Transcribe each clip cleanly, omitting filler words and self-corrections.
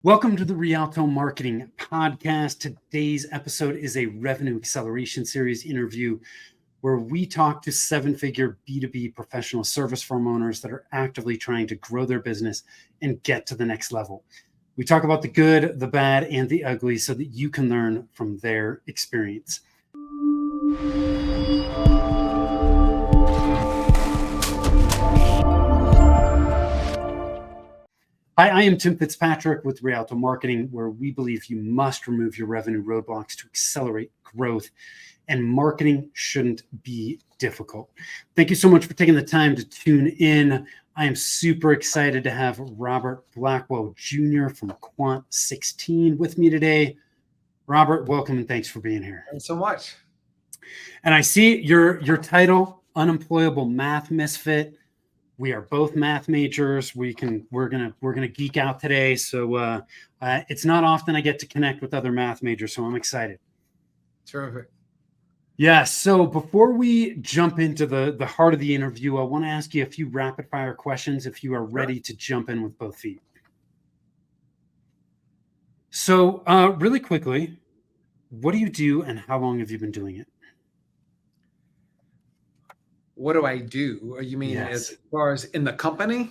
Welcome to the Rialto Marketing Podcast. Today's episode is a revenue acceleration series interview where we talk to seven-figure B2B professional service firm owners that are actively trying to grow their business and get to the next level. We talk about the good, the bad, and the ugly so that you can learn from their experience. Hi, I am Tim Fitzpatrick with Rialto Marketing, where we believe you must remove your revenue roadblocks to accelerate growth, and marketing shouldn't be difficult. Thank you so much for taking the time to tune in. I am super excited to have Robert Blackwell Jr. from Quant16 with me today. Robert, welcome and thanks for being here. Thanks so much. And I see your title, Unemployable Math Misfit. We are both math majors. We're gonna geek out today. So it's not often I get to connect with other math majors, so I'm excited. Terrific. Yeah. So before we jump into the heart of the interview, I want to ask you a few rapid fire questions if you are ready to jump in with both feet. So really quickly, what do you do and how long have you been doing it? What do I do? You mean as far as in the company?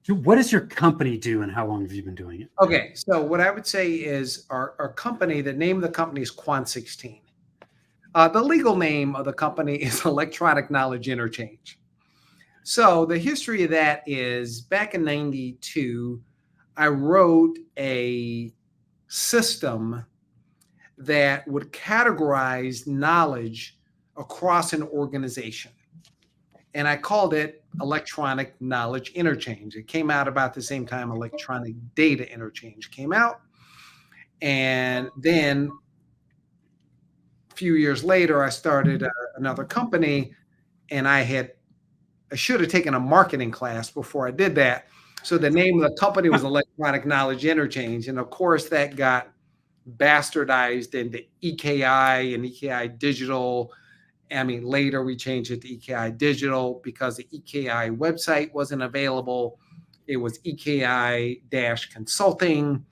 What does your company do and how long have you been doing it? Okay. So what I would say is our company, the name of the company is Quant16. The legal name of the company is Electronic Knowledge Interchange. So the history of that is back in 92, I wrote a system that would categorize knowledge across an organization. And I called it Electronic Knowledge Interchange. It came out about the same time Electronic Data Interchange came out. And then a few years later, I started another company, and I should have taken a marketing class before I did that. So the name of the company was Electronic Knowledge Interchange. And of course, that got bastardized into EKI and EKI Digital. I mean, later we changed it to EKI Digital because the EKI website wasn't available. It was EKI-Consulting.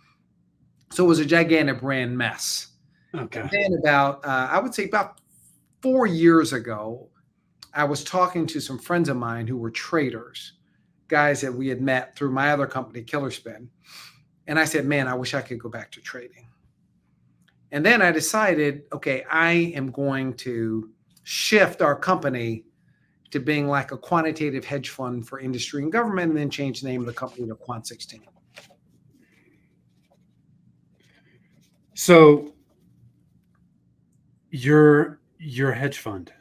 So it was a gigantic brand mess. Okay. And then I would say about 4 years ago, I was talking to some friends of mine who were traders, guys that we had met through my other company, Killerspin. And I said, man, I wish I could go back to trading. And then I decided, okay, I am going to shift our company to being like a quantitative hedge fund for industry and government, and then change the name of the company to Quant16. So your hedge fund.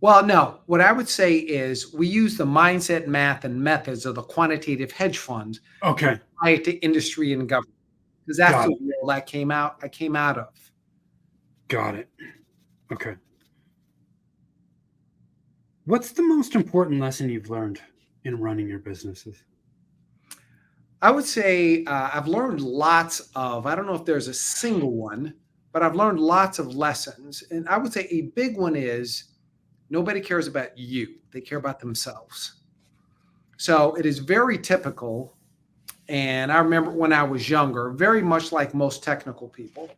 Well, no, what I would say is we use the mindset, math, and methods of the quantitative hedge fund. Okay. To apply it to industry and government, because that's the world I came out of. Got it. Okay. What's the most important lesson you've learned in running your businesses? I would say I've learned lots of, I don't know if there's a single one, but I've learned lots of lessons. And I would say a big one is nobody cares about you. They care about themselves. So it is very typical. And I remember when I was younger, very much like most technical people,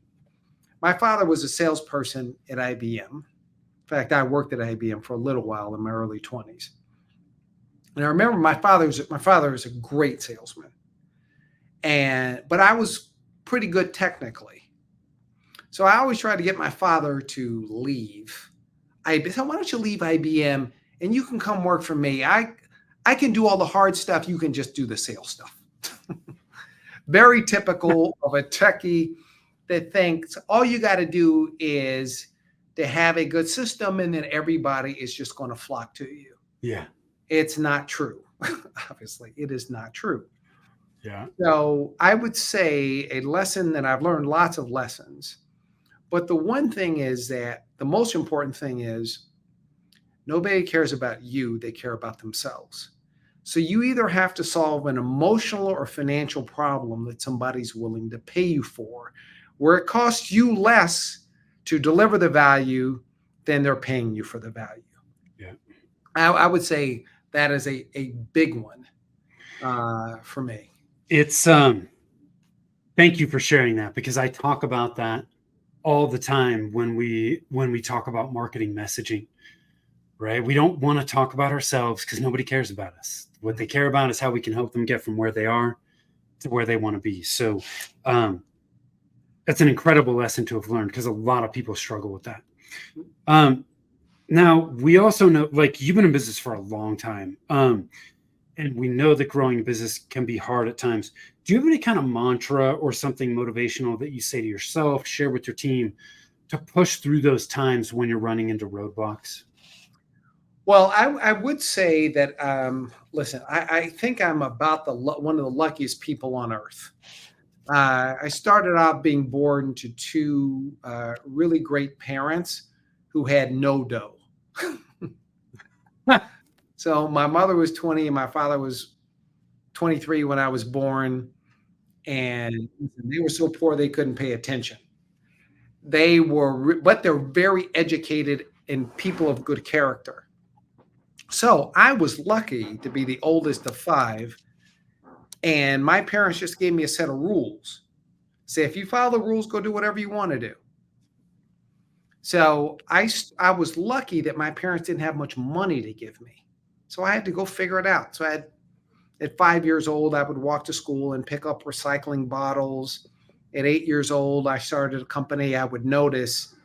my father was a salesperson at IBM. In fact, I worked at IBM for a little while in my early 20s. And I remember my father was a great salesman. But I was pretty good technically. So I always tried to get my father to leave. I said, why don't you leave IBM and you can come work for me? I can do all the hard stuff. You can just do the sales stuff. Very typical of a techie that thinks all you got to do is to have a good system and then everybody is just going to flock to you. Yeah. It's not true. Obviously, it is not true. Yeah. So I would say a lesson that I've learned lots of lessons, but the one thing is that the most important thing is nobody cares about you. They care about themselves. So you either have to solve an emotional or financial problem that somebody's willing to pay you for, where it costs you less to deliver the value than they're paying you for the value. Yeah. I would say that is a big one for me. It's Thank you for sharing that, because I talk about that all the time when we talk about marketing messaging, right? We don't want to talk about ourselves because nobody cares about us. What they care about is how we can help them get from where they are to where they want to be. So that's an incredible lesson to have learned, because a lot of people struggle with that. Now, we also know, like, you've been in business for a long time. And we know that growing a business can be hard at times. Do you have any kind of mantra or something motivational that you say to yourself, share with your team, to push through those times when you're running into roadblocks? Well, I would say that, listen, I think I'm about one of the luckiest people on earth. I started out being born to two really great parents who had no dough. So my mother was 20 and my father was 23 when I was born. And they were so poor they couldn't pay attention. But they're very educated and people of good character. So I was lucky to be the oldest of five. And my parents just gave me a set of rules. Say, if you follow the rules, go do whatever you want to do. So I was lucky that my parents didn't have much money to give me. So I had to go figure it out. So at 5 years old, I would walk to school and pick up recycling bottles. At 8 years old, I started a company. I would notice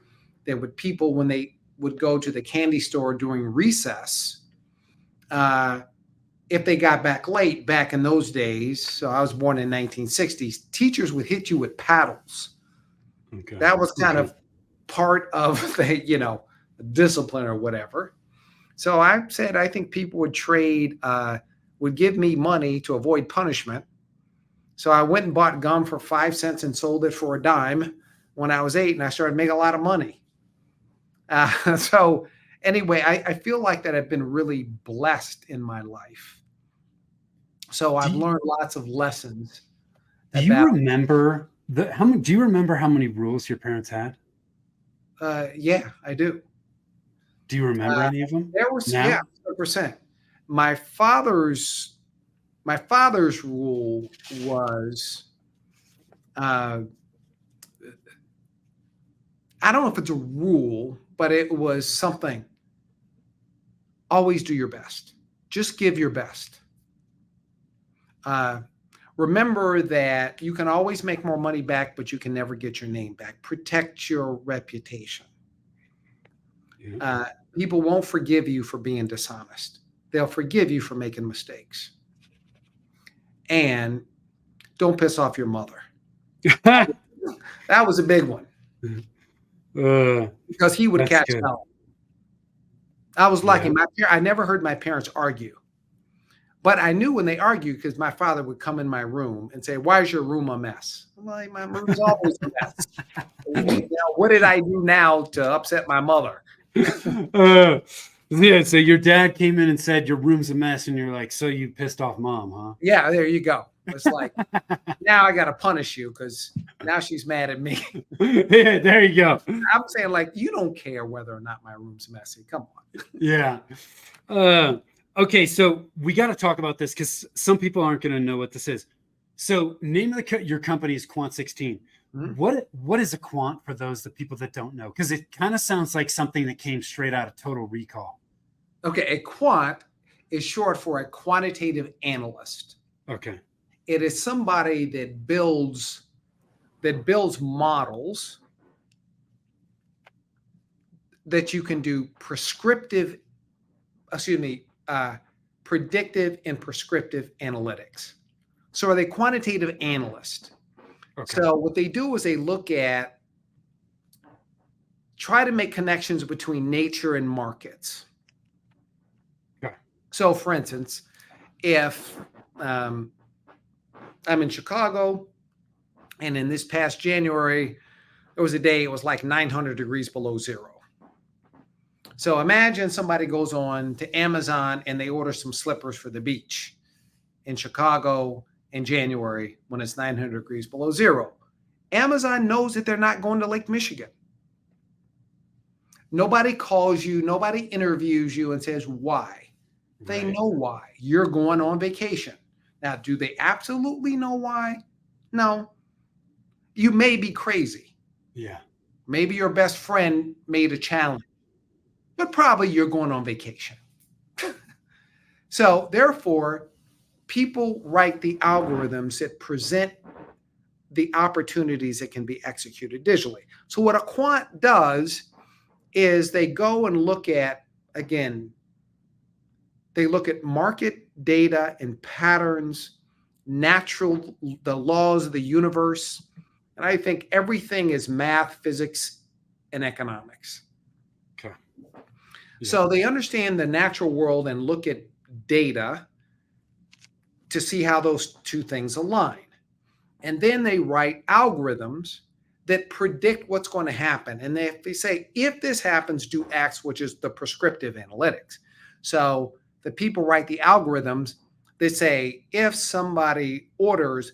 that with people, when they would go to the candy store during recess, if they got back late, back in those days, so I was born in 1960s, teachers would hit you with paddles. Okay. That was kind of part of the, discipline or whatever. So I said, I think people would give me money to avoid punishment. So I went and bought gum for 5 cents and sold it for a dime when I was 8, and I started making a lot of money. So anyway, I feel like that I've been really blessed in my life. So I've learned lots of lessons. Do you remember how many rules your parents had? Yeah, I do. Do you remember any of them? There was, yeah, 100%. My father's rule was, I don't know if it's a rule, but it was something. Always do your best. Just give your best. Remember that you can always make more money back, but you can never get your name back. Protect your reputation. Yeah. People won't forgive you for being dishonest. They'll forgive you for making mistakes. And don't piss off your mother. That was a big one. Because he would catch hell. I was lucky. Yeah. I never heard my parents argue. But I knew when they argued, because my father would come in my room and say, "Why is your room a mess?" I'm like, "My room's always a mess." What did I do now to upset my mother? Yeah, so your dad came in and said your room's a mess, and you're like, "So you pissed off mom, huh?" Yeah, there you go. It's like, now I got to punish you because now she's mad at me. Yeah, there you go. I'm saying, like, you don't care whether or not my room's messy. Come on. Yeah. Okay, so we got to talk about this because some people aren't going to know what this is. So, name of your company is Quant 16. Mm-hmm. What is a quant for the people that don't know? Because it kind of sounds like something that came straight out of Total Recall. Okay, a quant is short for a quantitative analyst. Okay. It is somebody that builds models that you can do predictive and prescriptive analytics. So are they quantitative analysts? Okay. So what they do is they try to make connections between nature and markets. Okay. So for instance, if I'm in Chicago, and in this past January, there was a day it was like 900 degrees below zero. So imagine somebody goes on to Amazon and they order some slippers for the beach in Chicago in January when it's 900 degrees below zero. Amazon knows that they're not going to Lake Michigan. Nobody calls you, nobody interviews you and says why. They know why. You're going on vacation. Now, do they absolutely know why? No. You may be crazy. Yeah. Maybe your best friend made a challenge, but probably you're going on vacation. So therefore, people write the algorithms that present the opportunities that can be executed digitally. So what a quant does is they go and look at, again, they look at market data and patterns, the laws of the universe. And I think everything is math, physics, and economics. Okay. Yeah. So they understand the natural world and look at data to see how those two things align. And then they write algorithms that predict what's going to happen. And they say, if this happens, do X, which is the prescriptive analytics. So the people write the algorithms that say, if somebody orders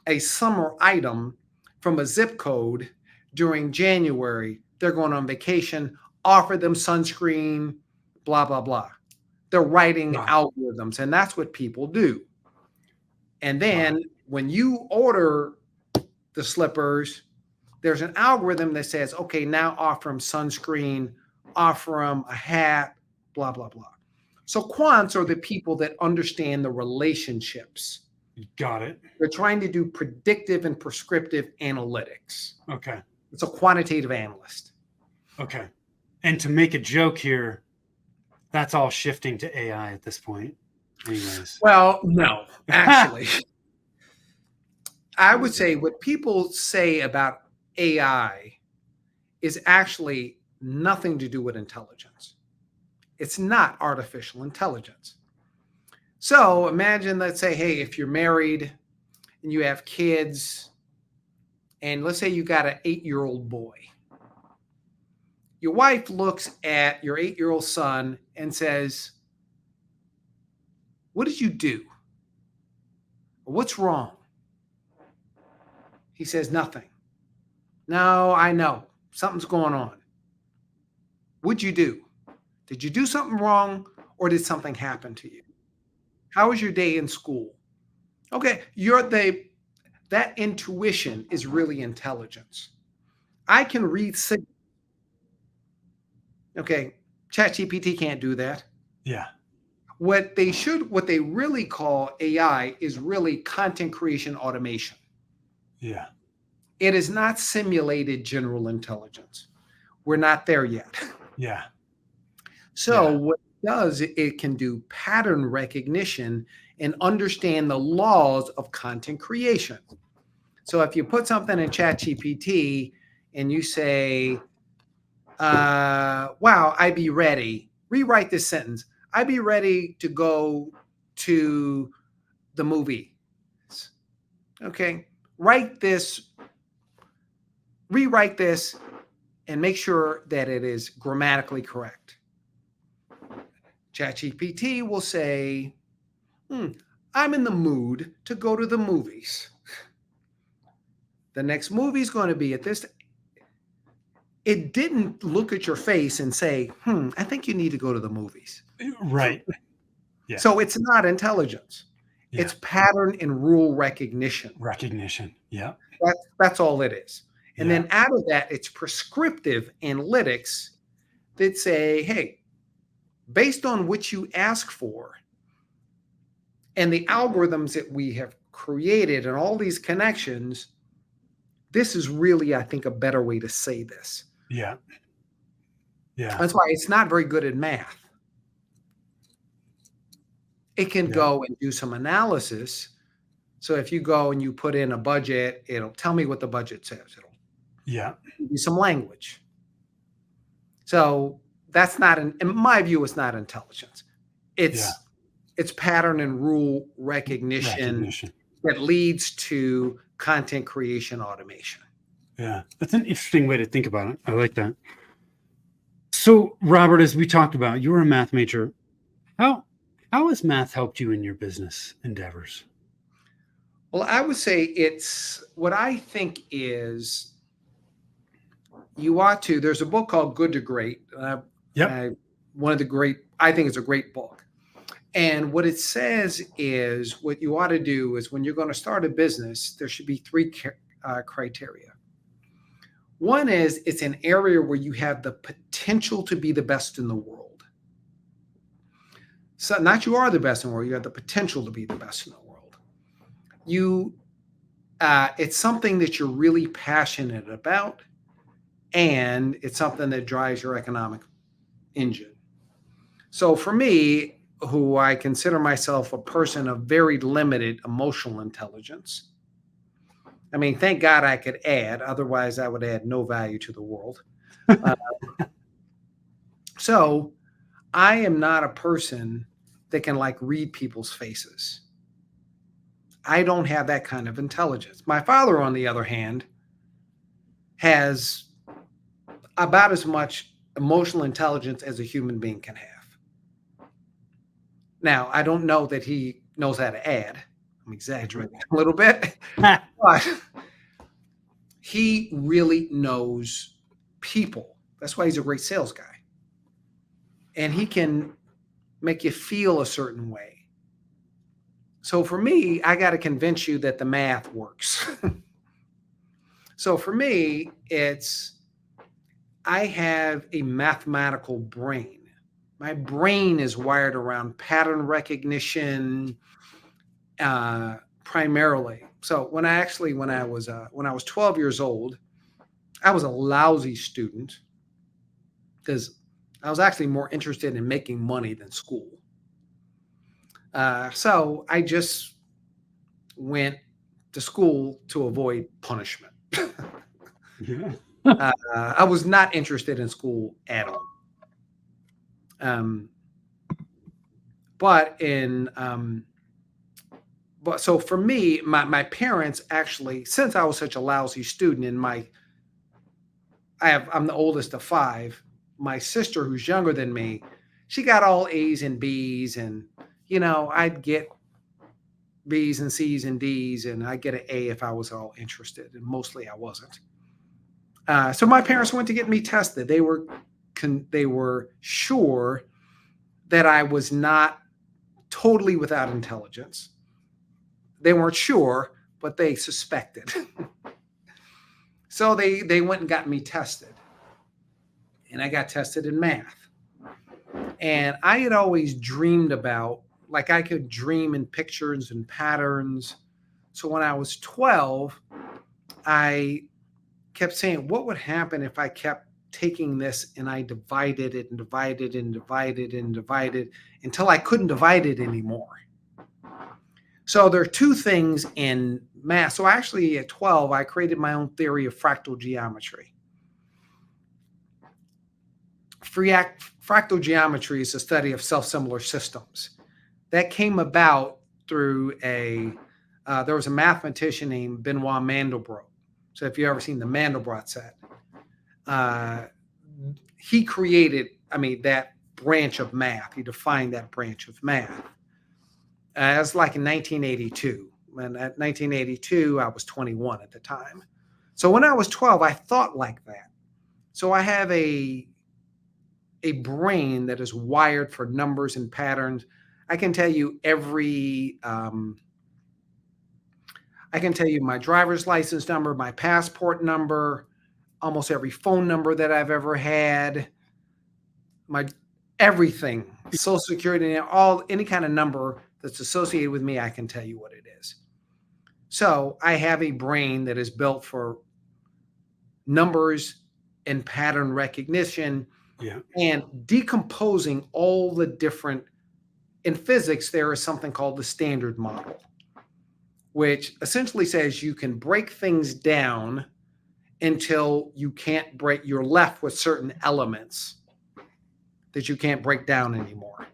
a summer item from a zip code during January, they're going on vacation, offer them sunscreen, blah, blah, blah. They're writing algorithms, and that's what people do. And then when you order the slippers, there's an algorithm that says, okay, now offer them sunscreen, offer them a hat, blah, blah, blah. So quants are the people that understand the relationships. Got it. They're trying to do predictive and prescriptive analytics. Okay. It's a quantitative analyst. Okay. And to make a joke here, that's all shifting to AI at this point. Anyways. Well, no, actually. I would say what people say about AI is actually nothing to do with intelligence. It's not artificial intelligence. So imagine, let's say, hey, if you're married and you have kids, and let's say you got an 8-year-old boy. Your wife looks at your 8-year-old son and says, what did you do? What's wrong? He says, nothing. No, I know. Something's going on. What'd you do? Did you do something wrong, or did something happen to you? How was your day in school? Okay, that intuition is really intelligence. I can read signals. Okay, ChatGPT can't do that. Yeah. What they really call AI is really content creation automation. Yeah. It is not simulated general intelligence. We're not there yet. Yeah. So what it does, it can do pattern recognition and understand the laws of content creation. So if you put something in ChatGPT and you say, wow, I'd be ready, rewrite this sentence. I'd be ready to go to the movie. Okay, rewrite this, and make sure that it is grammatically correct. ChatGPT will say, I'm in the mood to go to the movies. The next movie is going to be at this. It didn't look at your face and say, I think you need to go to the movies. Right. Yeah. So it's not intelligence. Yeah. It's pattern and rule recognition. Yeah. That's all it is. And then out of that, it's prescriptive analytics that say, hey, based on what you ask for and the algorithms that we have created and all these connections, this is really, I think, a better way to say this. Yeah. Yeah. That's why it's not very good at math. It can go and do some analysis. So if you go and you put in a budget, it'll tell me what the budget says. It'll give you some language. So that's not, in my view, it's not intelligence. It's pattern and rule recognition that leads to content creation automation. Yeah, that's an interesting way to think about it. I like that. So, Robert, as we talked about, you were a math major. How has math helped you in your business endeavors? Well, I would say it's what I think is you ought to. There's a book called Good to Great. I think it's a great book. And what it says is what you ought to do is when you're going to start a business, there should be three criteria. One is it's an area where you have the potential to be the best in the world. So not you are the best in the world, you have the potential to be the best in the world. It's something that you're really passionate about, and it's something that drives your economic engine. So for me, who I consider myself a person of very limited emotional intelligence, I mean, thank God I could add, otherwise I would add no value to the world. So I am not a person that can read people's faces. I don't have that kind of intelligence. My father, on the other hand, has about as much emotional intelligence as a human being can have. Now, I don't know that he knows how to add. I'm exaggerating a little bit, but he really knows people. That's why he's a great sales guy. And he can make you feel a certain way. So for me, I got to convince you that the math works. So for me, I have a mathematical brain. My brain is wired around pattern recognition, primarily. So when I was 12 years old, I was a lousy student because I was actually more interested in making money than school. So I just went to school to avoid punishment. Yeah. I was not interested in school at all. But so for me, my parents actually, since I was such a lousy student, I'm the oldest of 5. My sister, who's younger than me, she got all A's and B's, and I'd get B's and C's and D's, and I'd get an A if I was all interested, and mostly I wasn't. So my parents went to get me tested. They were sure that I was not totally without intelligence. They weren't sure, but they suspected. So they went and got me tested. And I got tested in math. And I had always dreamed about, I could dream in pictures and patterns. So when I was 12, I kept saying, what would happen if I kept taking this and I divided it and divided and divided and divided until I couldn't divide it anymore? So there are 2 things in math. So actually at 12, I created my own theory of fractal geometry. Fractal geometry is the study of self-similar systems. That came about through there was a mathematician named Benoit Mandelbrot. So if you've ever seen the Mandelbrot set, he created, that branch of math. He defined that branch of math. It was in 1982. And at 1982, I was 21 at the time. So when I was 12, I thought like that. So I have a brain that is wired for numbers and patterns. I can tell you I can tell you my driver's license number, my passport number, almost every phone number that I've ever had, my everything, Social Security, any kind of number that's associated with me, I can tell you what it is. So I have a brain that is built for numbers and pattern recognition, and decomposing all the different. In physics, there is something called the standard model, which essentially says you can break things down until you're left with certain elements that you can't break down anymore.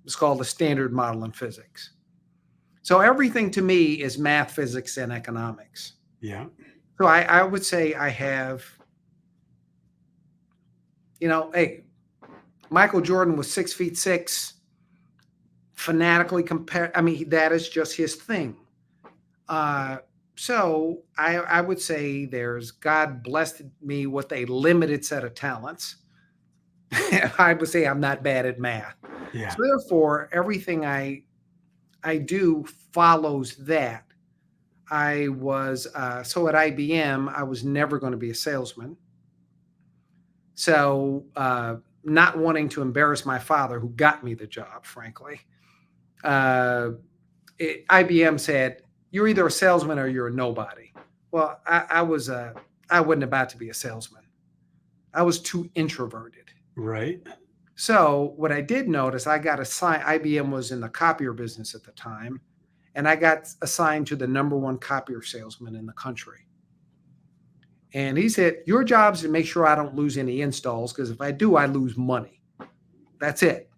It's called the standard model in physics. So everything to me is math, physics, and economics. Yeah. So I would say I have, hey, Michael Jordan was 6'6", fanatically compared. That is just his thing. So I would say God blessed me with a limited set of talents. I would say I'm not bad at math. Yeah. So therefore, everything I do follows that. I was so at IBM, I was never going to be a salesman. So, not wanting to embarrass my father, who got me the job, frankly, uh, IBM said, "You're either a salesman or you're a nobody." Well, I wasn't about to be a salesman. I was too introverted. Right. So what I did notice, I got assigned. IBM was in the copier business at the time, and I got assigned to the number one copier salesman in the country. And he said, "Your job is to make sure I don't lose any installs, because if I do, I lose money. That's it.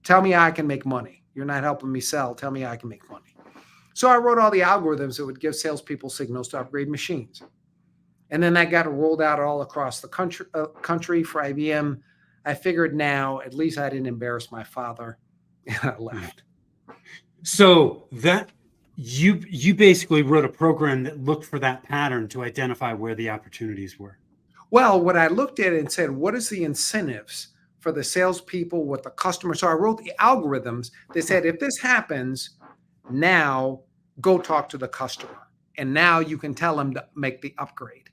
Tell me how I can make money. You're not helping me sell. Tell me how I can make money." So I wrote all the algorithms that would give salespeople signals to upgrade machines. And then that got rolled out all across the country for IBM. I figured now, at least I didn't embarrass my father, and I left. So that you basically wrote a program that looked for that pattern to identify where the opportunities were. Well, what I looked at and said, what is the incentives for the salespeople with the customer? So I wrote the algorithms that said, if this happens, now go talk to the customer. And now you can tell them to make the upgrade.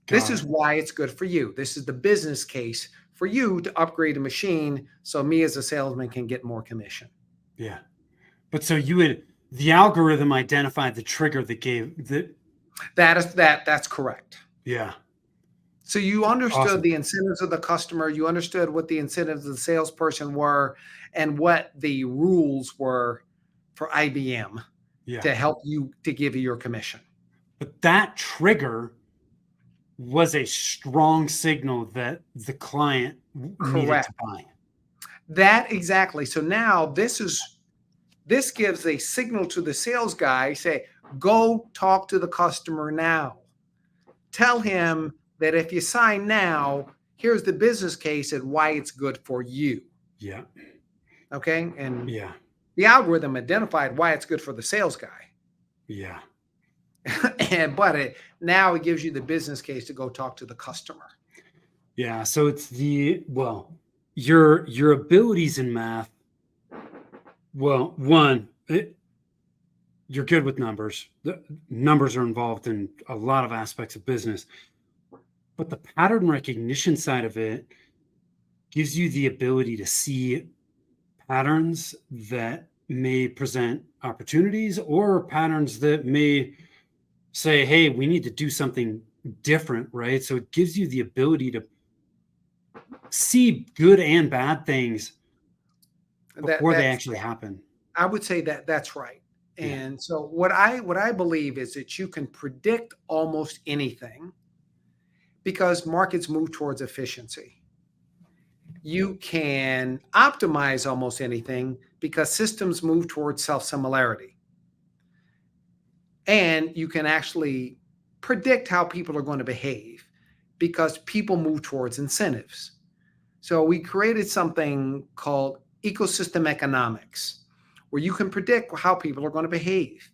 This is why it's good for you. This is the business case for you to upgrade a machine so me as a salesman can get more commission. Yeah. But so the algorithm identified the trigger that gave the. That's correct. Yeah. So you understood Awesome. the incentives of the customer, you understood what the incentives of the salesperson were, and what the rules were for IBM to help you, to give you your commission. But that trigger was a strong signal that the client needed to buy. That exactly. So now this gives a signal to the sales guy, say, go talk to the customer now. Tell him that if you sign now, here's the business case and why it's good for you. Yeah. Okay. And the algorithm identified why it's good for the sales guy. Yeah. But now it gives you the business case to go talk to the customer. Yeah. So it's your abilities in math. Well, one, you're good with numbers. The numbers are involved in a lot of aspects of business, but the pattern recognition side of it gives you the ability to see patterns that may present opportunities, or patterns that may say, hey, we need to do something different, right? So it gives you the ability to see good and bad things before they actually happen. I would say that's right. And so what I believe is that you can predict almost anything because markets move towards efficiency. You can optimize almost anything because systems move towards self-similarity. And you can actually predict how people are going to behave because people move towards incentives. So we created something called ecosystem economics, where you can predict how people are going to behave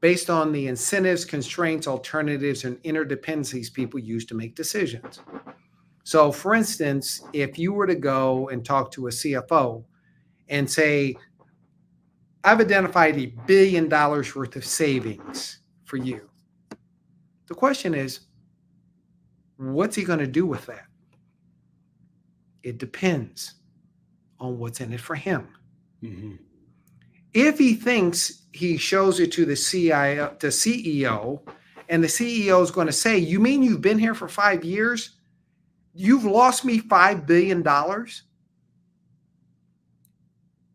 based on the incentives, constraints, alternatives, and interdependencies people use to make decisions. So for instance, if you were to go and talk to a CFO and say, I've identified $1 billion worth of savings for you. The question is, what's he going to do with that? It depends on what's in it for him. Mm-hmm. If he thinks he shows it to the CEO, and the CEO is going to say, you mean you've been here for 5 years? You've lost me $5 billion?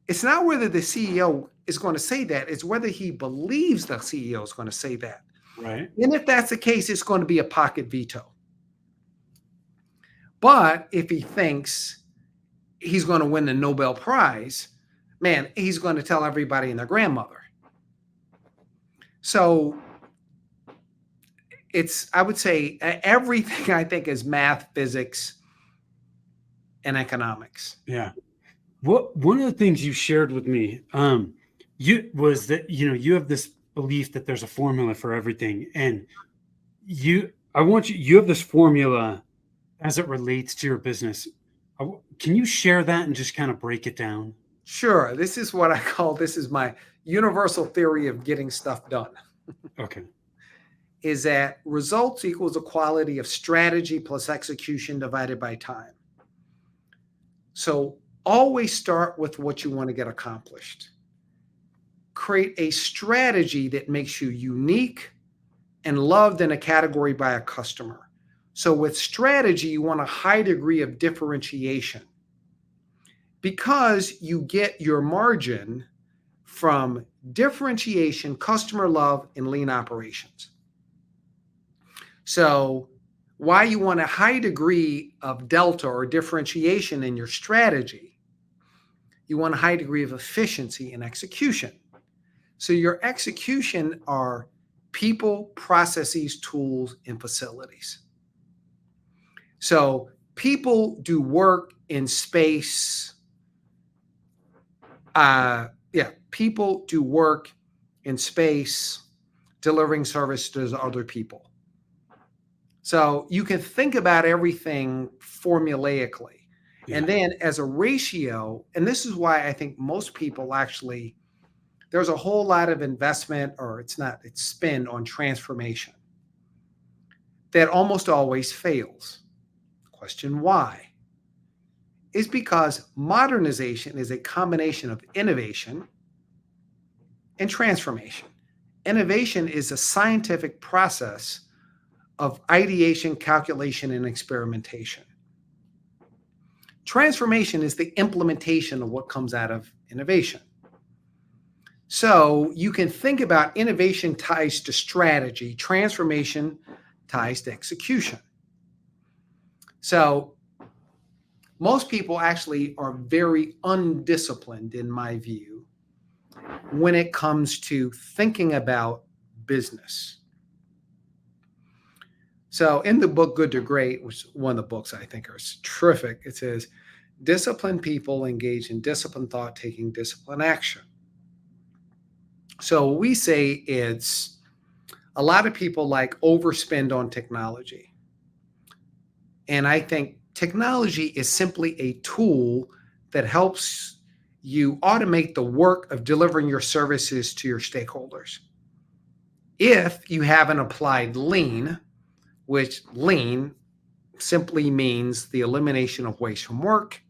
It's not whether the CEO is going to say that. It's whether he believes the CEO is going to say that. Right. And if that's the case, it's going to be a pocket veto. But if he thinks he's going to win the Nobel Prize, man, he's going to tell everybody and their grandmother. So I would say everything I think is math, physics, and economics. Yeah. One of the things you shared with me, was that, you have this belief that there's a formula for everything. And you have this formula as it relates to your business. Can you share that and just kind of break it down? Sure. This is what I call, this is my universal theory of getting stuff done. Okay. is that results equals the quality of strategy plus execution divided by time. So always start with what you want to get accomplished. Create a strategy that makes you unique and loved in a category by a customer. So with strategy, you want a high degree of differentiation because you get your margin from differentiation, customer love, and lean operations. So why you want a high degree of delta or differentiation in your strategy, you want a high degree of efficiency in execution. So your execution are people, processes, tools, and facilities. So people do work in space. People do work in space delivering service to other people. So you can think about everything formulaically. Yeah. And then as a ratio, and this is why I think most people actually, there's a whole lot of investment, or it's spend on transformation that almost always fails. Question why? Is because modernization is a combination of innovation and transformation. Innovation is a scientific process of ideation, calculation, and experimentation. Transformation is the implementation of what comes out of innovation. So you can think about innovation ties to strategy, transformation ties to execution. So most people actually are very undisciplined, in my view, when it comes to thinking about business. So in the book, Good to Great, which is one of the books I think are terrific, it says, disciplined people engage in disciplined thought, taking disciplined action. So we say it's a lot of people like overspend on technology. And I think technology is simply a tool that helps you automate the work of delivering your services to your stakeholders. If you haven't applied lean, which lean simply means the elimination of waste from work.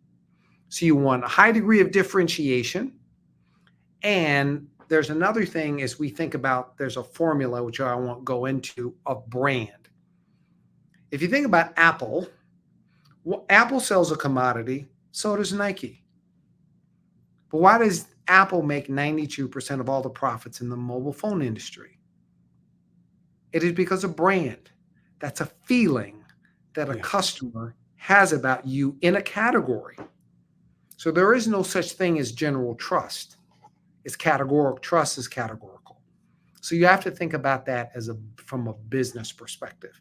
So you want a high degree of differentiation. And there's another thing as we think about, there's a formula, which I won't go into, of brand. If you think about Apple, well, Apple sells a commodity, so does Nike. But why does Apple make 92% of all the profits in the mobile phone industry? It is because of brand. That's a feeling that a customer has about you in a category. So there is no such thing as general trust. It's categorical. Trust is categorical. So you have to think about that from a business perspective.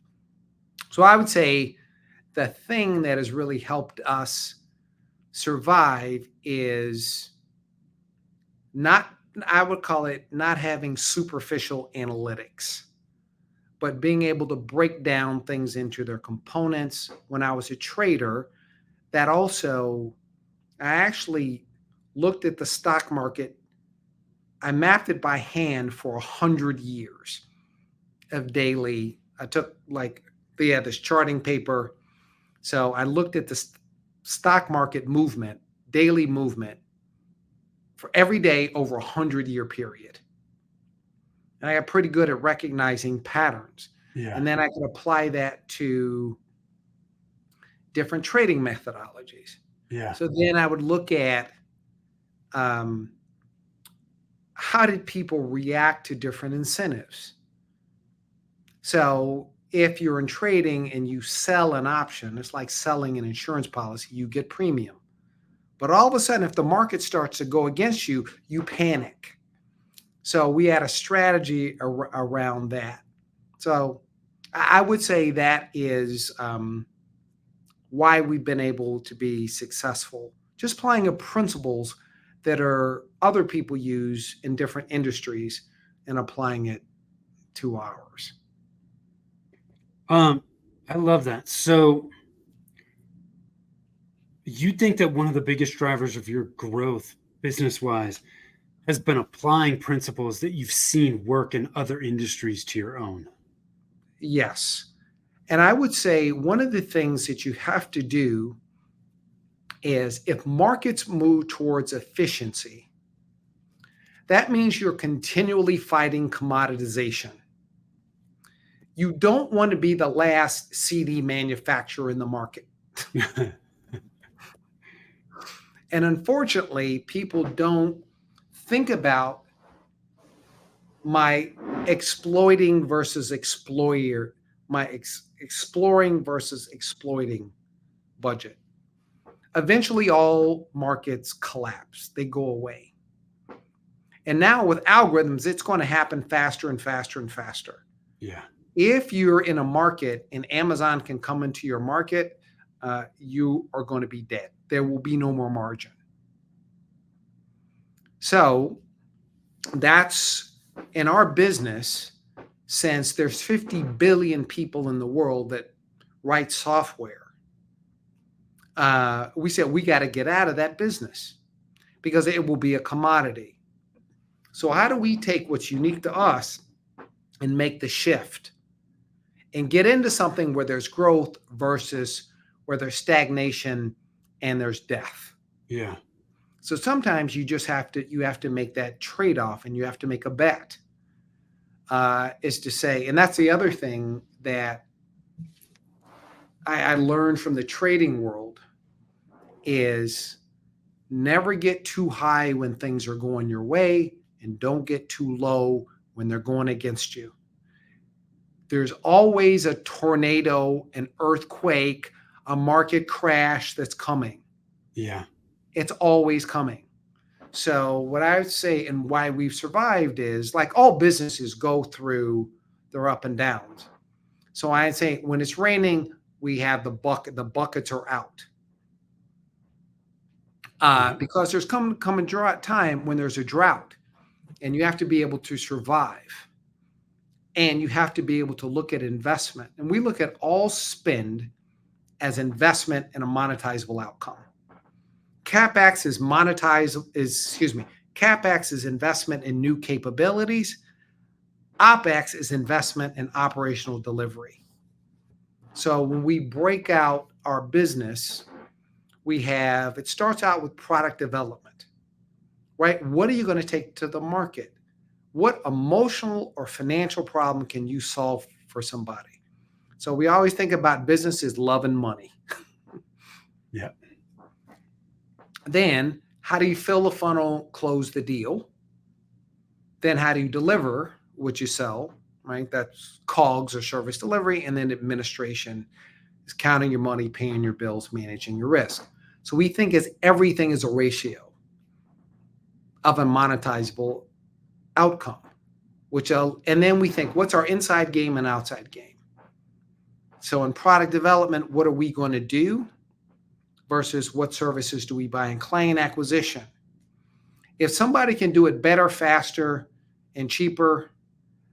So I would say the thing that has really helped us survive is I would call it not having superficial analytics, but being able to break down things into their components. When I was a trader, that also, I actually looked at the stock market. I mapped it by hand for 100 years of daily. I took this charting paper. So I looked at the stock market movement, daily movement for every day over 100-year period. And I got pretty good at recognizing patterns. Yeah. And then I could apply that to different trading methodologies. Yeah. So then I would look at how did people react to different incentives. So if you're in trading and you sell an option, it's like selling an insurance policy, you get premium. But all of a sudden, if the market starts to go against you, you panic. So we had a strategy around that. So I would say that is why we've been able to be successful, just applying principles that other people use in different industries and applying it to ours. I love that. So you think that one of the biggest drivers of your growth business-wise has been applying principles that you've seen work in other industries to your own. Yes. And I would say one of the things that you have to do is if markets move towards efficiency, that means you're continually fighting commoditization. You don't want to be the last CD manufacturer in the market. And unfortunately, people don't think about my exploiting versus exploiter, my exploring versus exploiting budget. Eventually, all markets collapse, they go away. And now with algorithms, it's going to happen faster and faster and faster. Yeah. If you're in a market and Amazon can come into your market, you are going to be dead. There will be no more margin. So that's in our business, since there's 50 billion people in the world that write software, we said we got to get out of that business because it will be a commodity. So how do we take what's unique to us and make the shift and get into something where there's growth versus where there's stagnation and there's death? Yeah. So sometimes you just have to make that trade-off, and you have to make a bet. Is to say, and that's the other thing that I learned from the trading world, is never get too high when things are going your way, and don't get too low when they're going against you. There's always a tornado, an earthquake, a market crash that's coming. Yeah. It's always coming. So what I would say, and why we've survived, is like all businesses go through their up and downs. So I'd say when it's raining, we have the buckets are out. Because there's come a drought time when there's a drought, and you have to be able to survive. And you have to be able to look at investment. And we look at all spend as investment and a monetizable outcome. CapEx is investment in new capabilities. OpEx is investment in operational delivery. So when we break out our business, it starts out with product development, right? What are you going to take to the market? What emotional or financial problem can you solve for somebody? So we always think about business as love and money. Yeah. Then how do you fill the funnel, close the deal? Then how do you deliver what you sell, right? That's COGS or service delivery. And then administration is counting your money, paying your bills, managing your risk. So we think everything is a ratio of a monetizable outcome, and then we think, what's our inside game and outside game? So in product development, what are we going to do versus what services do we buy in client acquisition? If somebody can do it better, faster, and cheaper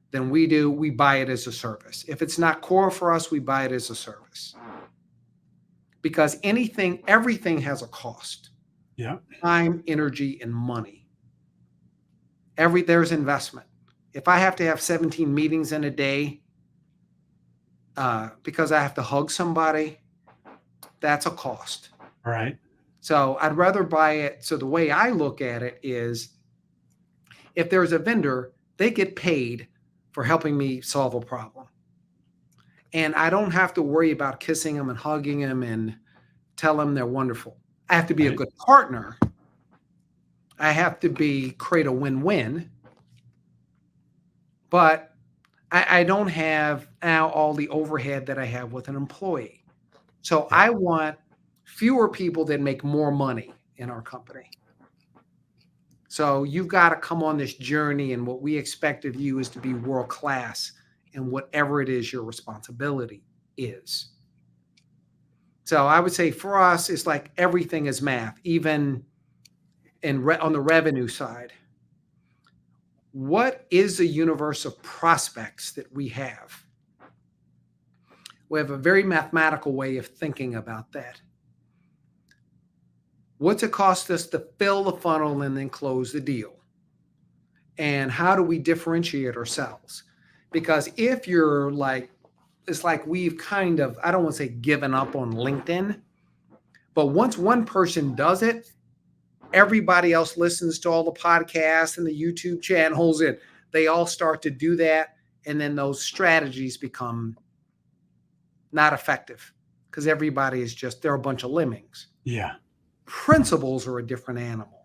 than we do, we buy it as a service. If it's not core for us, we buy it as a service. Because everything has a cost. Yeah. Time, energy, and money. There's investment. If I have to have 17 meetings in a day because I have to hug somebody, that's a cost. All right. So I'd rather buy it. So the way I look at it is, if there's a vendor, they get paid for helping me solve a problem. And I don't have to worry about kissing them and hugging them and tell them they're wonderful. I have to be a good partner. I have to create a win-win, but I don't have now all the overhead that I have with an employee. So I want fewer people that make more money in our company. So you've got to come on this journey, and what we expect of you is to be world-class in whatever it is your responsibility is. So I would say for us, it's like everything is math, even on the revenue side. What is the universe of prospects that we have? We have a very mathematical way of thinking about that. What's it cost us to fill the funnel and then close the deal? And how do we differentiate ourselves? Because if you're like, it's like we've kind of, I don't want to say given up on LinkedIn, but once one person does it, everybody else listens to all the podcasts and the YouTube channels, and they all start to do that. And then those strategies become not effective because everybody is just, they're a bunch of lemmings. Yeah. Principles are a different animal.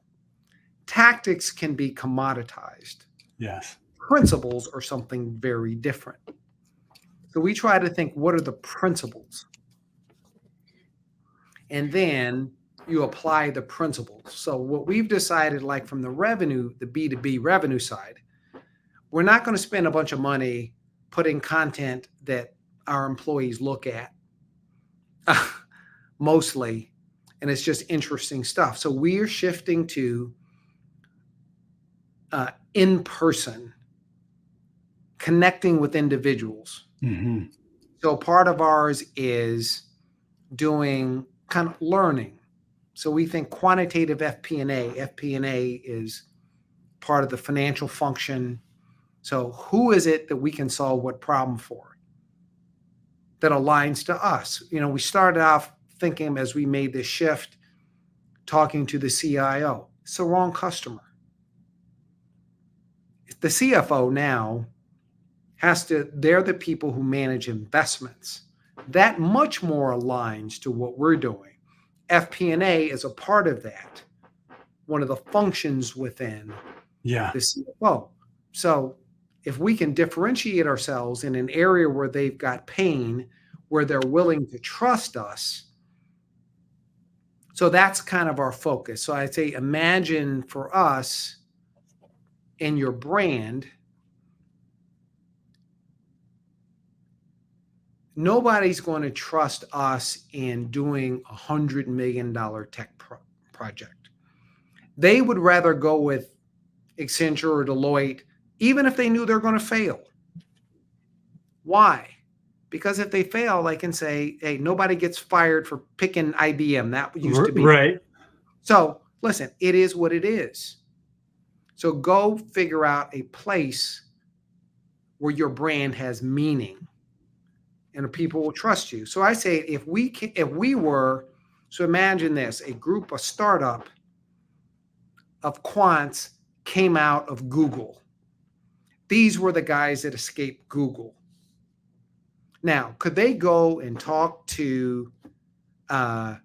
Tactics can be commoditized. Yes. Principles are something very different. So we try to think, what are the principles? And then you apply the principles. So what we've decided, like from the revenue, the B2B revenue side, we're not going to spend a bunch of money putting content that our employees look at mostly, and it's just interesting stuff. So we are shifting to in-person, connecting with individuals. Mm-hmm. So part of ours is doing kind of learning. So we think quantitative FP&A. FP&A is part of the financial function. So who is it that we can solve what problem for that aligns to us? You know, we started off thinking as we made this shift, talking to the CIO. It's the wrong customer. The CFO now they're the people who manage investments. That much more aligns to what we're doing. FP&A is a part of that, one of the functions within the CFO. So if we can differentiate ourselves in an area where they've got pain, where they're willing to trust us, so that's kind of our focus. So I'd say imagine for us in your brand, nobody's going to trust us in doing $100 million tech project. They would rather go with Accenture or Deloitte, even if they knew they're going to fail. Why? Because if they fail, they can say, hey, nobody gets fired for picking IBM. That used to be. Right. So listen, it is what it is. So go figure out a place where your brand has meaning and people will trust you. So I say, if we were, so imagine this, a startup of quants came out of Google. These were the guys that escaped Google. Now, could they go and talk to a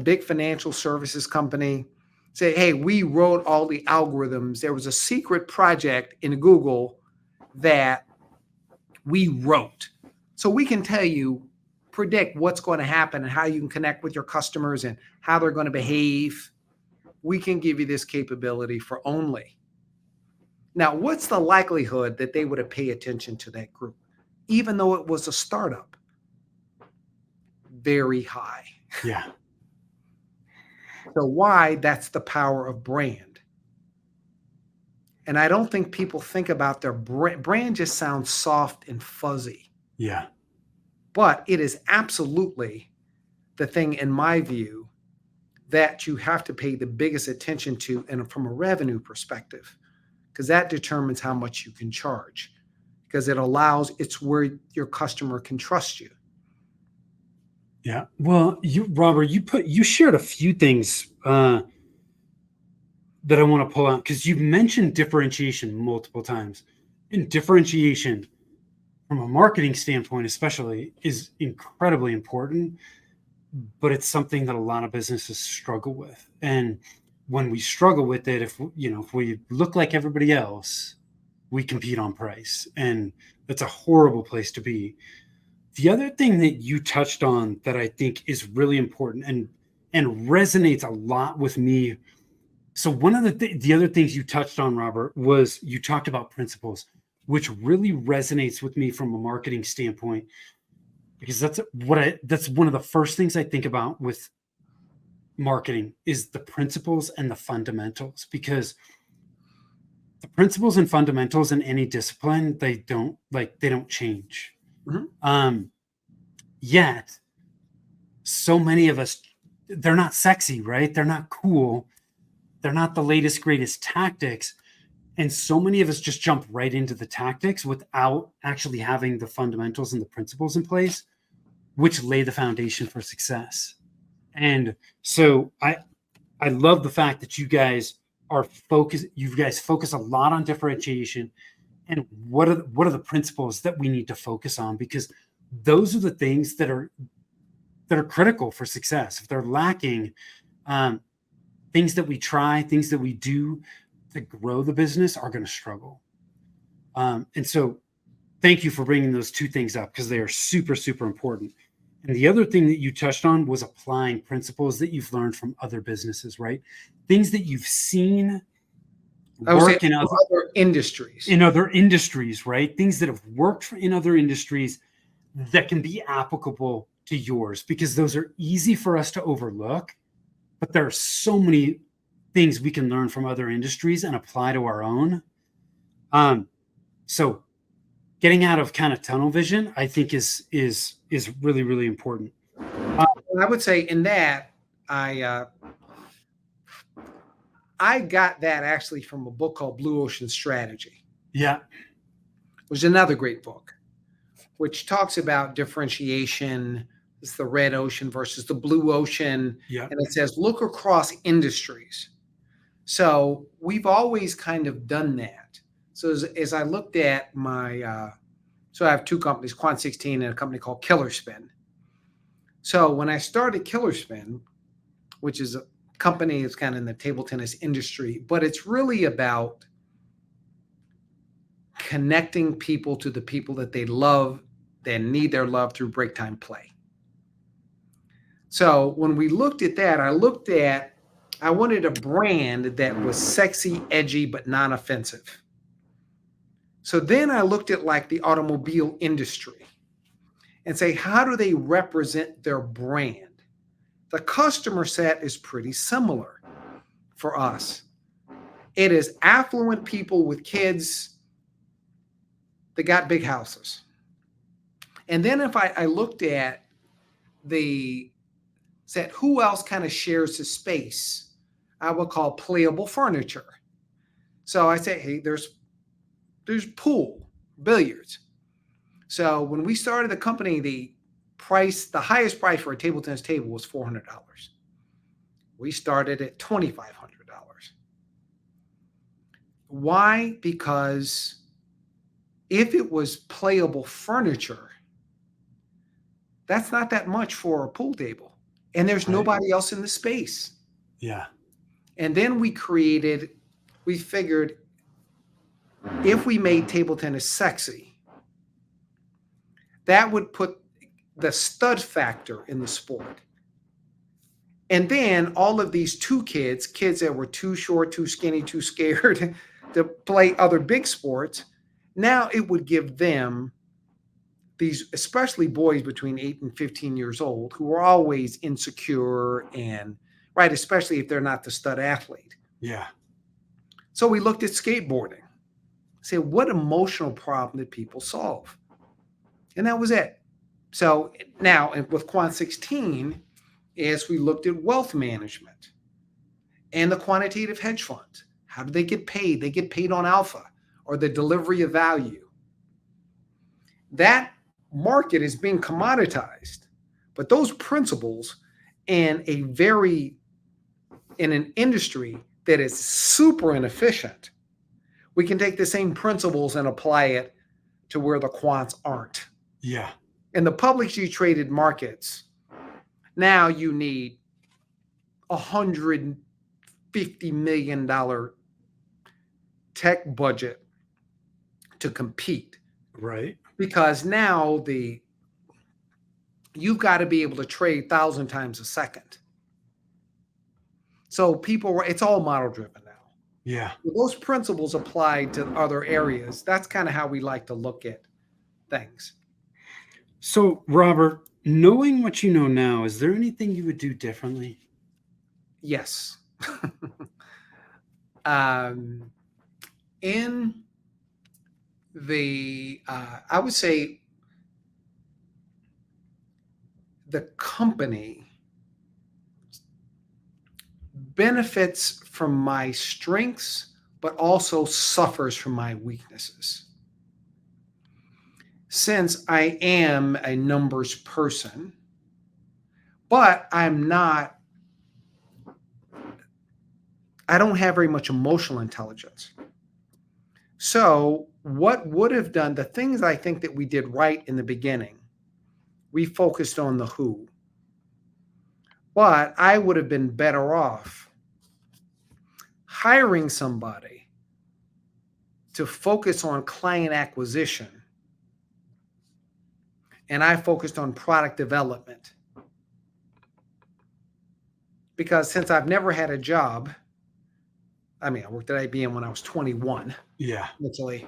big financial services company, say, hey, we wrote all the algorithms. There was a secret project in Google that we wrote. So we can predict what's going to happen and how you can connect with your customers and how they're going to behave. We can give you this capability for only. Now, what's the likelihood that they would have paid attention to that group, even though it was a startup? Very high. Yeah. So why? That's the power of brand. And I don't think people think about their brand. Brand just sounds soft and fuzzy. Yeah. But it is absolutely the thing, in my view, that you have to pay the biggest attention to, and from a revenue perspective, because that determines how much you can charge, because it's where your customer can trust you. Yeah. Well, Robert, you shared a few things that I want to pull out, because you've mentioned differentiation multiple times. And differentiation from a marketing standpoint, especially, is incredibly important, but it's something that a lot of businesses struggle with. And when we struggle with it, if we look like everybody else, we compete on price, and that's a horrible place to be. The other thing that you touched on that I think is really important and resonates a lot with me. So one of the other things you touched on, Robert, was you talked about principles, which really resonates with me from a marketing standpoint, because that's one of the first things I think about with marketing is the principles and the fundamentals, because the principles and fundamentals in any discipline, they don't change. Mm-hmm. Yet so many of us, they're not sexy, right? They're not cool. They're not the latest, greatest tactics. And so many of us just jump right into the tactics without actually having the fundamentals and the principles in place, which lay the foundation for success. And so I love the fact that you guys are focused. You guys focus a lot on differentiation and what are the principles that we need to focus on, because those are the things that are critical for success. If they're lacking, things that we try, things that we do to grow the business are going to struggle. And so thank you for bringing those two things up, because they are super, super important. And the other thing that you touched on was applying principles that you've learned from other businesses, right? Things that you've seen work in other industries, right? Things that have worked in other industries that can be applicable to yours, because those are easy for us to overlook. But there are so many things we can learn from other industries and apply to our own. So getting out of kind of tunnel vision, I think is really, really important. I would say in that, I got that actually from a book called Blue Ocean Strategy. Yeah. Which is another great book, which talks about differentiation. It's the red ocean versus the blue ocean. Yeah. And it says, look across industries. So we've always kind of done that. So as I looked at my, so I have two companies, Quant 16 and a company called Killer Spin. So when I started Killer Spin, which is a company that's kind of in the table tennis industry, but it's really about connecting people to the people that they love, that need their love through break time play. So when we looked at that, I wanted a brand that was sexy, edgy, but non-offensive. So then I looked at like the automobile industry and say, how do they represent their brand? The customer set is pretty similar for us. It is affluent people with kids that got big houses. And then if I looked at said who else kind of shares the space, I would call playable furniture. So I say, hey, there's pool, billiards. So when we started the company, the highest price for a table tennis table was $400. We started at $2,500. Why? Because if it was playable furniture, that's not that much for a pool table. And there's nobody else in the space. Yeah. And then we figured if we made table tennis sexy, that would put the stud factor in the sport. And then all of these kids that were too short, too skinny, too scared to play other big sports, now it would give them these, especially boys between 8 and 15 years old, who are always insecure and, right, especially if they're not the stud athlete. Yeah. So we looked at skateboarding. Say, what emotional problem did people solve? And that was it. So now with Quant 16, as we looked at wealth management and the quantitative hedge funds, how do they get paid? They get paid on alpha or the delivery of value. That market is being commoditized, but those principles in an industry that is super inefficient, we can take the same principles and apply it to where the quants aren't. Yeah. In the publicly traded markets, now you need $150 million tech budget to compete. Right. Because now you've got to be able to trade 1,000 times a second. So it's all model driven now. Yeah. Those principles apply to other areas. That's kind of how we like to look at things. So, Robert, knowing what you know now, is there anything you would do differently? Yes. In I would say the company benefits from my strengths, but also suffers from my weaknesses. Since I am a numbers person, but I don't have very much emotional intelligence. So what would have done, the things I think that we did right in the beginning, we focused on the who. But I would have been better off hiring somebody to focus on client acquisition. And I focused on product development. Because since I've never had a job, I worked at IBM when I was 21. Yeah. Literally.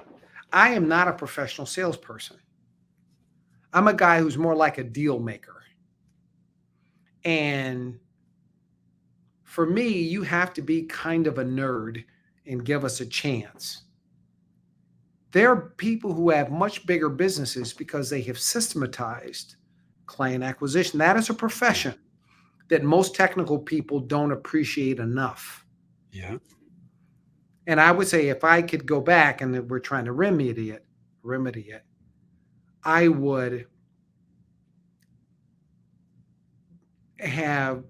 I am not a professional salesperson. I'm a guy who's more like a deal maker. And for me, you have to be kind of a nerd and give us a chance. There are people who have much bigger businesses because they have systematized client acquisition. That is a profession that most technical people don't appreciate enough. Yeah. And I would say if I could go back, and we're trying to remedy it, I would have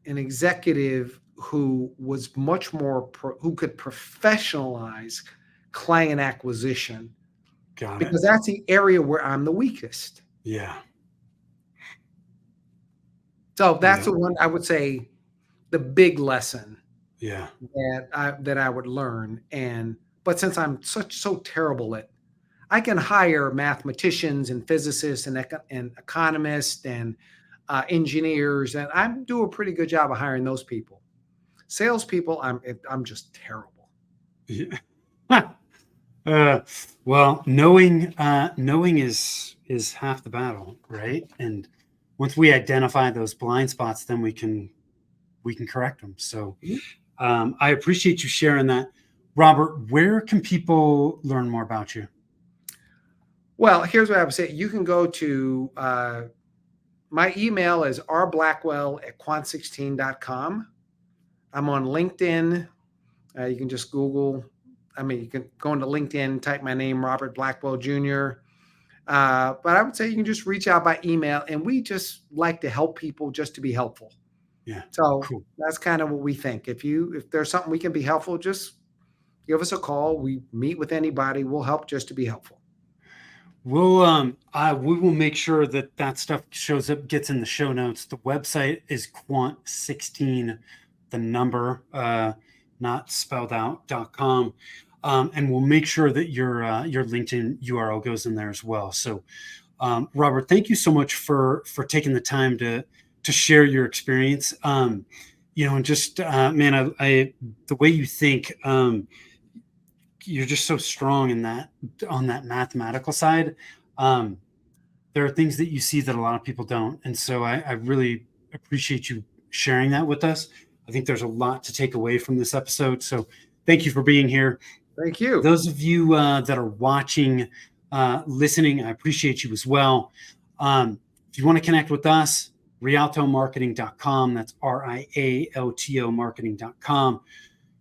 an executive who was much more, who could professionalize client acquisition. Got it. Because that's the area where I'm the weakest. Yeah. So that's the one I would say, the big lesson. Yeah. That I would learn. But since I'm so terrible at, I can hire mathematicians and physicists and economists and engineers, and I do a pretty good job of hiring those people. Salespeople, I'm just terrible. Yeah. Well, knowing is half the battle, right? And once we identify those blind spots, then we can correct them. So I appreciate you sharing that. Robert, where can people learn more about you? Well, here's what I would say. You can go to my email is rblackwell@quant16.com. I'm on LinkedIn. You can just Google. You can go into LinkedIn, type my name, Robert Blackwell Jr. But I would say you can just reach out by email, and we just like to help people just to be helpful. Yeah. So cool. That's kind of what we think. If there's something we can be helpful, just give us a call. We meet with anybody. We'll help just to be helpful. We'll we will make sure that stuff shows up, gets in the show notes. The website is quant16, the number, not spelled out, .com. And we'll make sure that your LinkedIn URL goes in there as well. So, Robert, thank you so much for taking the time to share your experience. And just, man, the way you think, you're just so strong on that mathematical side. There are things that you see that a lot of people don't. And so I really appreciate you sharing that with us. I think there's a lot to take away from this episode. So thank you for being here. Thank you. Those of you that are watching, listening, I appreciate you as well. If you want to connect with us, rialtomarketing.com. That's RIALTO marketing.com.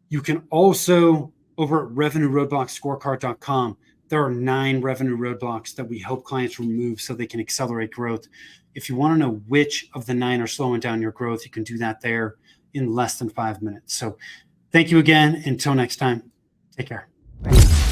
You can also, over at revenueroadblockscorecard.com, there are 9 revenue roadblocks that we help clients remove so they can accelerate growth. If you want to know which of the 9 are slowing down your growth, you can do that there in less than 5 minutes. So thank you again. Until next time, take care. Thanks.